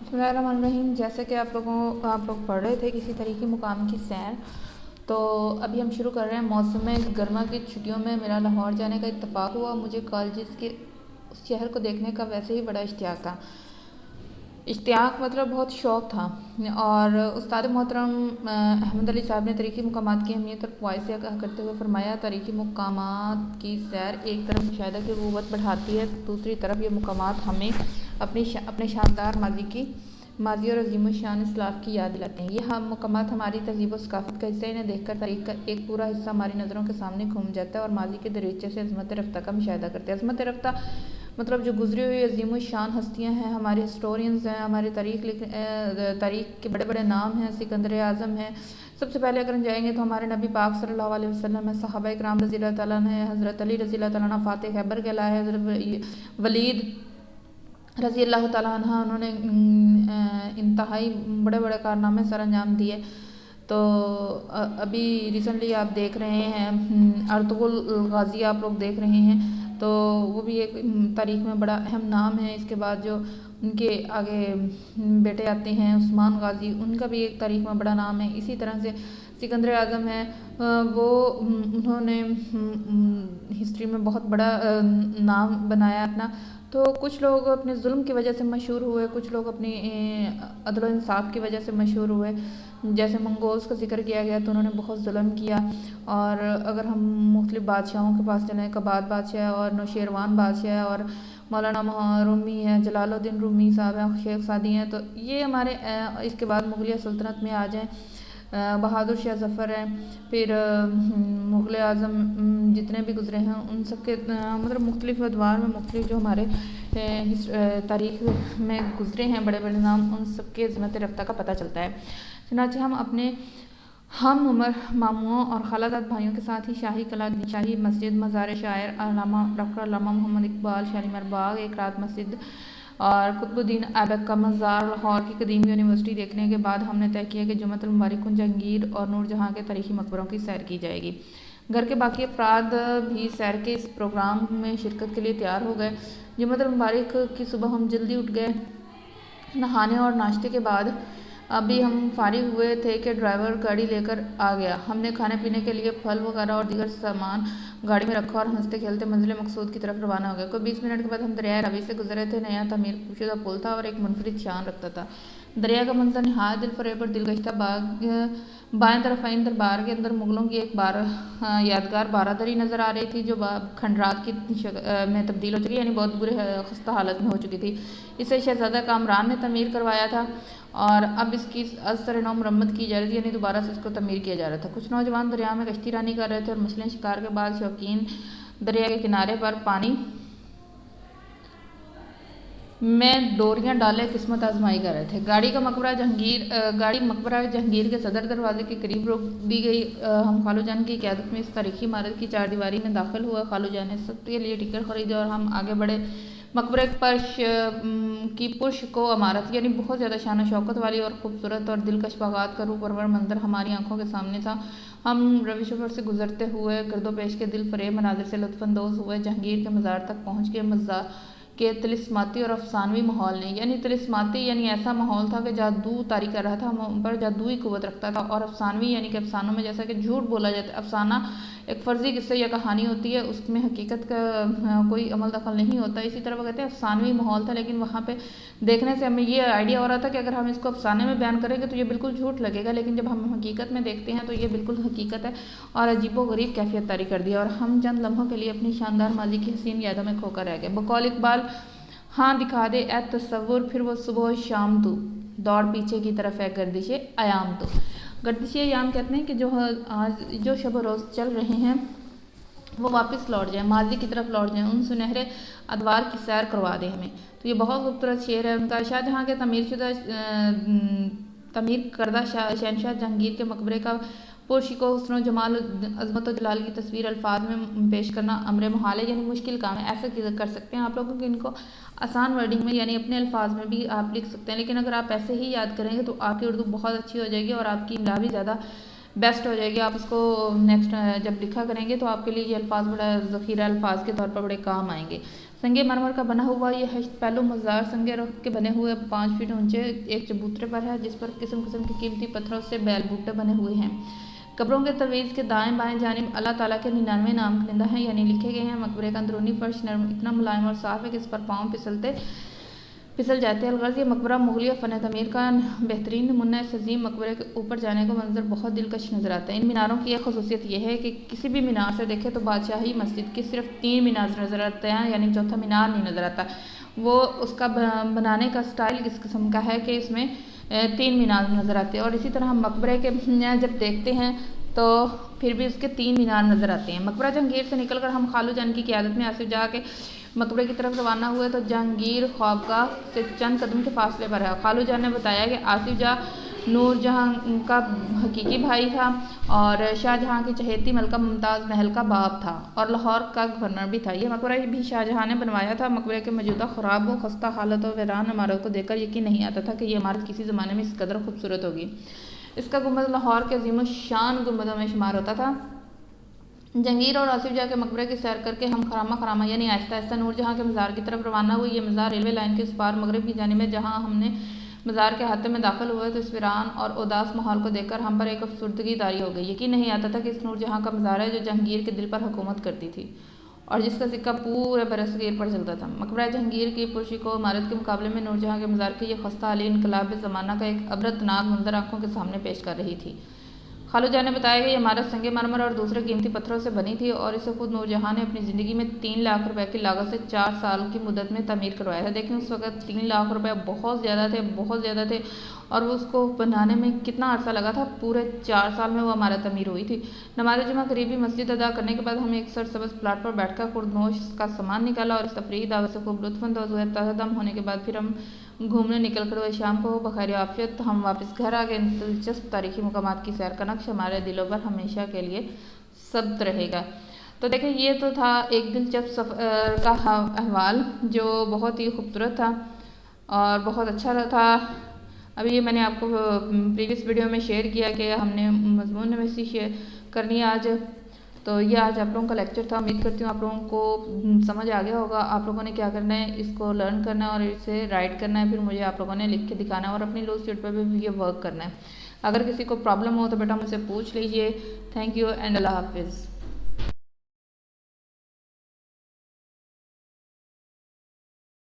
बिस्मिल्लाहिर्रहमानिर्रहीम। जैसे कि आप लोग पढ़ रहे थे किसी तरीके मुकाम की सैर, तो अभी हम शुरू कर रहे हैं। मौसम गर्मा की छुट्टियों में मेरा लाहौर जाने का इत्तेफाक हुआ। मुझे कॉलेज के उस शहर को देखने का वैसे ही बड़ा इश्तियाक था। इश्तियाक मतलब बहुत शौक़ था। और उस्ताद मोहतरम अहमद अली साहब ने तरीक़ी मकामात की अहमियत और फ़वाइद से आगाह करते हुए फ़रमाया, तरीक़ी मकामात की सैर एक तरफ मुशाहिदा की क़ुव्वत बढ़ाती है, दूसरी तरफ ये मकामात हमें अपने शानदार माज़ी और अज़ीमुश्शान इस्लाफ़ की याद दिलाते हैं। ये मकामात हमारी तहज़ीब और सक़ाफ़त का हिस्सा है। इन्हें देखकर तारीख़ का एक पूरा हिस्सा हमारी नज़रों के सामने घूम जाता है और माज़ी के दरीचे से अज़मत रफ़्ता का मुशाहिदा करते हैं। अज़मत रफ़्ता मतलब जो गुज़री हुई अज़ीमुश्शान हस्तियाँ हैं, हमारे हिस्टोरियंस हैं, हमारे तारीख़ के बड़े बड़े नाम हैं। सिकंदर आज़म है सबसे पहले। अगर हम जाएंगे तो हमारे नबी पाक सल्लल्लाहु अलैहि वसल्लम है, सहाबा इकराम रज़ियल्लाहु तआला अन्हुम है, हज़रत अली रज़ियल्लाहु तआला अन्हु फ़ातिह खैबर कहलाए, हज़रत वलीद रज़ियल्लाहु तआला अन्हु, उन्होंने इंतहाई बड़े बड़े कारनामे सर अंजाम दिए। तो अभी रिसेंटली आप देख रहे हैं अर्तुग़रुल गाज़ी आप लोग देख रहे हैं, तो वो भी एक तारीख़ में बड़ा अहम नाम है। इसके बाद जो उनके आगे बेटे आते हैं उस्मान गाज़ी, उनका भी एक तारीख़ में बड़ा नाम है। इसी तरह से सिकंदर आज़म है, उन्होंने हिस्ट्री में बहुत बड़ा नाम बनाया अपना। तो कुछ लोग अपने जुल्म की वजह से मशहूर हुए, कुछ लोग अपनी अदल और इंसाफ़ की वजह से मशहूर हुए। जैसे मंगोल्स का जिक्र किया गया तो उन्होंने बहुत जुल्म किया। और अगर हम मुख्तलिफ़ बादशाहों के पास चलें, कबाद बादशाह और नौशेरवान बादशाह और मौलाना रूमी है, जलालुद्दीन रूमी साहब हैं, शेख सादी हैं, तो ये हमारे इसके बाद मुग़लिया सल्तनत में आ जाएँ, बहादुर शाह ज़फ़र हैं, फिर मुग़ल आज़म जितने भी गुज़रे हैं उन सब के मतलब मुख्तलिफ़ अदवार में मुख्तलिफ़ जो हमारे तारीख़ में गुज़रे हैं बड़े बड़े नाम, उन सब के अज़मत रफ़्ता का पता चलता है। चुनांचे हम अपने हम उम्र मामुओं और खालाजाद भाइयों के साथ ही शाही कला, शाही मस्जिद, मज़ार शायर डॉक्टर अल्लामा मोहम्मद इकबाल शालीमार बाग, एक रात मस्जिद और कुतुबुद्दीन ऐबक का मज़ार, लाहौर की कदीम यूनिवर्सिटी देखने के बाद हमने तय किया कि जुम्मतुल मुबारक कुन जहांगीर और नूरजहाँ के तारीख़ी मकबरों की सैर की जाएगी। घर के बाकी अफराद भी सैर के इस प्रोग्राम में शिरकत के लिए तैयार हो गए। जुम्मतुल मुबारक की सुबह हम जल्दी उठ गए। नहाने और नाश्ते के बाद अभी हम फारिग हुए थे कि ड्राइवर गाड़ी लेकर आ गया। हमने खाने पीने के लिए फल वगैरह और दीगर सामान गाड़ी में रखा और हंसते खेलते मंजिल मकसूद की तरफ रवाना हो गए। कोई 20 मिनट के बाद हम दरिया रवी से गुजरे थे। नया तमीर शुदा पुल था और एक मुनफरिद शान रखता था। दरिया का मंजर नहायत दिलफरेब और दिलगश्ता। बाएं तरफ आइन दरबार के अंदर मुगलों की एक यादगार बारादरी नज़र आ रही थी, जो खंडरात की में तब्दील हो चुकी, यानी बहुत बुरे खस्ता हालत में हो चुकी थी। इसे शहजादा कामरान ने तमीर करवाया था और अब इसकी असर नौ मरम्मत की जा रही थी, यानी दोबारा से इसको तमीर किया जा रहा था। कुछ नौजवान दरिया में कश्ती रानी कर रहे थे और मछलियाँ शिकार के बाद शौकीन दरिया के किनारे पर पानी में डोरियां डाले किस्मत आजमाई कर रहे थे। गाड़ी मकबरा जहांगीर के सदर दरवाजे के करीब रोक दी गई। हम खालू जान की क़यादत में इस तारीखी इमारत की चारदीवारी में दाखिल हुआ। खालू जान ने सबके लिए टिकट खरीदे और हम आगे बढ़े। मकबरे की पुश को इमारत यानी बहुत ज़्यादा शान शौकत वाली और ख़ूबसूरत और दिलकश बागात का रूप परवर मंजर हमारी आंखों के सामने था। हम रविशवर से गुजरते हुए गर्दोपेश के दिल फरेब मनाजिर से लुत्फ़अंदोज़ हुए। जहांगीर के मज़ार तक पहुँच के मज़ार के तिलिस्माती और अफसानवी माहौल ने, यानी तिलिस्माती यानी ऐसा माहौल था कि जादू तारी कर रहा था, हम पर जादुई कुव्वत रखता था। और अफसानवी यानी कि अफसानों में जैसा कि झूठ बोला जाता है। अफसाना एक फ़र्ज़ी किस्सा या कहानी होती है, उसमें हकीकत का कोई अमल दखल नहीं होता। इसी तरह वो कहते हैं अफसानवी माहौल था, लेकिन वहाँ पे देखने से हमें ये आइडिया हो रहा था कि अगर हम इसको अफसाने में बयान करेंगे तो ये बिल्कुल झूठ लगेगा, लेकिन जब हम हकीकत में देखते हैं तो ये बिल्कुल हकीकत है और अजीबो गरीब कैफियत तारी कर दी। और हम चंद लम्हों के लिए अपनी शानदार माजी की हसीन यादों में खोकर रह गए। बकौल इकबाल, हाँ दिखा दे ए तस्वुर, फिर वो सुबह शाम तू दौड़ पीछे की तरफ है गर्दिशे अयाम तू। गर्दिशे अयाम कहते हैं कि जो शब रोज़ चल रहे हैं वो वापस लौट जाए, माजी की तरफ लौट जाएं, उन सुनहरे अदवार की सैर करवा दे हमें। तो ये बहुत खूबसूरत शेर है उनका। शाहजहाँ के तमीर करदा शहनशाह जहांगीर के मकबरे का पुरशिको हुस्न जमाल अज़मत और जलाल की तस्वीर अल्फाज में पेश करना अमर मुहाल है, यानी मुश्किल काम है। ऐसा कर सकते हैं आप लोगों को इनको आसान वर्डिंग में यानी अपने अल्फाज में भी आप लिख सकते हैं, लेकिन अगर आप ऐसे ही याद करेंगे तो आपकी उर्दू बहुत अच्छी हो जाएगी और आपकी इमला भी ज़्यादा बेस्ट हो जाएगी। आप इसको नेक्स्ट जब लिखा करेंगे तो आपके लिए ये अल्फाज बड़ा ज़ख़ीरा अल्फाज के तौर पर बड़े काम आएंगे। संगे मरमर का बना हुआ ये हश्त पहलू मज़ार संगे रख के बने हुए 5 फीट ऊंचे एक चबूतरे पर है, जिस पर किस्म किस्म के कीमती पत्थरों से बैल बूटे बने हुए हैं। कब्रों के तवीज़ के दाएं बाएं जानिब अल्लाह ताला के 99 नाम खिंदा हैं, यानी लिखे गए हैं। मकबरे का अंदरूनी फर्श नरम इतना मुलायम और साफ है कि इस पर पाँव फिसल जाते हैं। अलगर्ज़ ये मकबरा मुगलिया फ़न तमीर का बेहतरीन नमूना है। सजीम मकबरे के ऊपर जाने का मंजर बहुत दिलकश नज़र आता है। इन मीनारों की एक खसूसियत यह है कि किसी भी मीनार से देखें तो बादशाही मस्जिद की सिर्फ 3 मीनार नज़र आते हैं, यानी चौथा मीनार नहीं नज़र आता। वो उसका बनाने का स्टाइल किस किस्म का है कि इसमें 3 मीनार नज़र आते हैं। और इसी तरह हम मकबरे के जब देखते हैं तो फिर भी उसके 3 मीनार नज़र आते हैं। मकबरा जहांगीर से निकलकर हम खालू जान की क़यादत में आसिफ जहाँ के मकबरे की तरफ रवाना हुए तो जहांगीर ख्वाबगाह से चंद कदम के फासले पर है। खालू जान ने बताया कि आसिफ जहाँ नूरजहां का हकीकी भाई था और शाहजहां की चहेती मलका मुमताज़ महल का बाप था और लाहौर का गवर्नर भी था। यह मकबरा भी शाहजहां ने बनवाया था। मकबरे के मौजूदा ख़राब व खस्ता हालत और वीरान इमारत को देखकर यकीन नहीं आता था कि यह इमारत किसी ज़माने में इस कदर खूबसूरत होगी। इसका गुंबद लाहौर के अजीम शान गुंबदों में शुमार होता था। जहांगीर और आसिफ जहाँ के मकबरे की सैर करके हम खरामा यानी आहिस्ता आहिस्ता नूरजहां के मज़ार की तरफ रवाना हुई। ये मज़ार रेलवे लाइन के उस पार मगरब की जानिब में। जहाँ हमने मज़ार के हाथे में दाखिल हुए तो इस वीरान और उदास माहौल को देखकर हम पर एक अफसुर्दगी तारी हो गई। यकीन नहीं आता था कि इस नूरजहां का मज़ार है जो जहांगीर के दिल पर हुकूमत करती थी और जिसका सिक्का पूरे बरसगीर पर चलता था। मकबरा जहांगीर की पुरशिको इमारत के मुकाबले में नूरजहां के मज़ार की यह खस्ता हाली इनकलाब ज़माना का एक अबरतनाक मंजर आंखों के सामने पेश कर रही थी। खालू जान ने बताया कि यह इमारत संगे मरमर और दूसरे कीमती पत्थरों से बनी थी और इसे खुद नूरजहां ने अपनी ज़िंदगी में 3 लाख रुपए की लागत से 4 साल की मुद्दत में तमीर करवाया था। देखें उस वक्त 3 लाख रुपए बहुत ज़्यादा थे और वो उसको बनाने में कितना अरसा लगा था। पूरे 4 साल में वो इमारत तमीर हुई थी। नमाज जुमा करीबी मस्जिद अदा करने के बाद हम एक सरसब्ज़ प्लाट पर बैठकर खुर्दनोश का सामान निकाला और इस तफरीही दावत से खूब लुत्फ़अंदोज़ हुए। ताज़ादम होने के बाद फिर हम घूमने निकल कर हुए। शाम को बखैर आफियत हम वापस घर आ गए। दिलचस्प तारीखी मकामात की सैर का नक्श हमारे दिलों पर हमेशा के लिए सब्त रहेगा। तो देखिए ये तो था एक दिलचस्प सफ़र का अहवाल जो बहुत ही खूबसूरत था और बहुत अच्छा था। अभी ये मैंने आपको प्रीवियस वीडियो में शेयर किया कि हमने मज़मून नवीसी शेयर करनी है आज। तो ये आज आप लोगों का लेक्चर था। उम्मीद करती हूँ आप लोगों को समझ आ गया होगा। आप लोगों ने क्या करना है, इसको लर्न करना है और इसे राइट करना है। फिर मुझे आप लोगों ने लिख के दिखाना है और अपनी लूज शीट पर भी ये वर्क करना है। अगर किसी को प्रॉब्लम हो तो बेटा मुझसे पूछ लीजिए। थैंक यू एंड अल्लाह हाफिज़।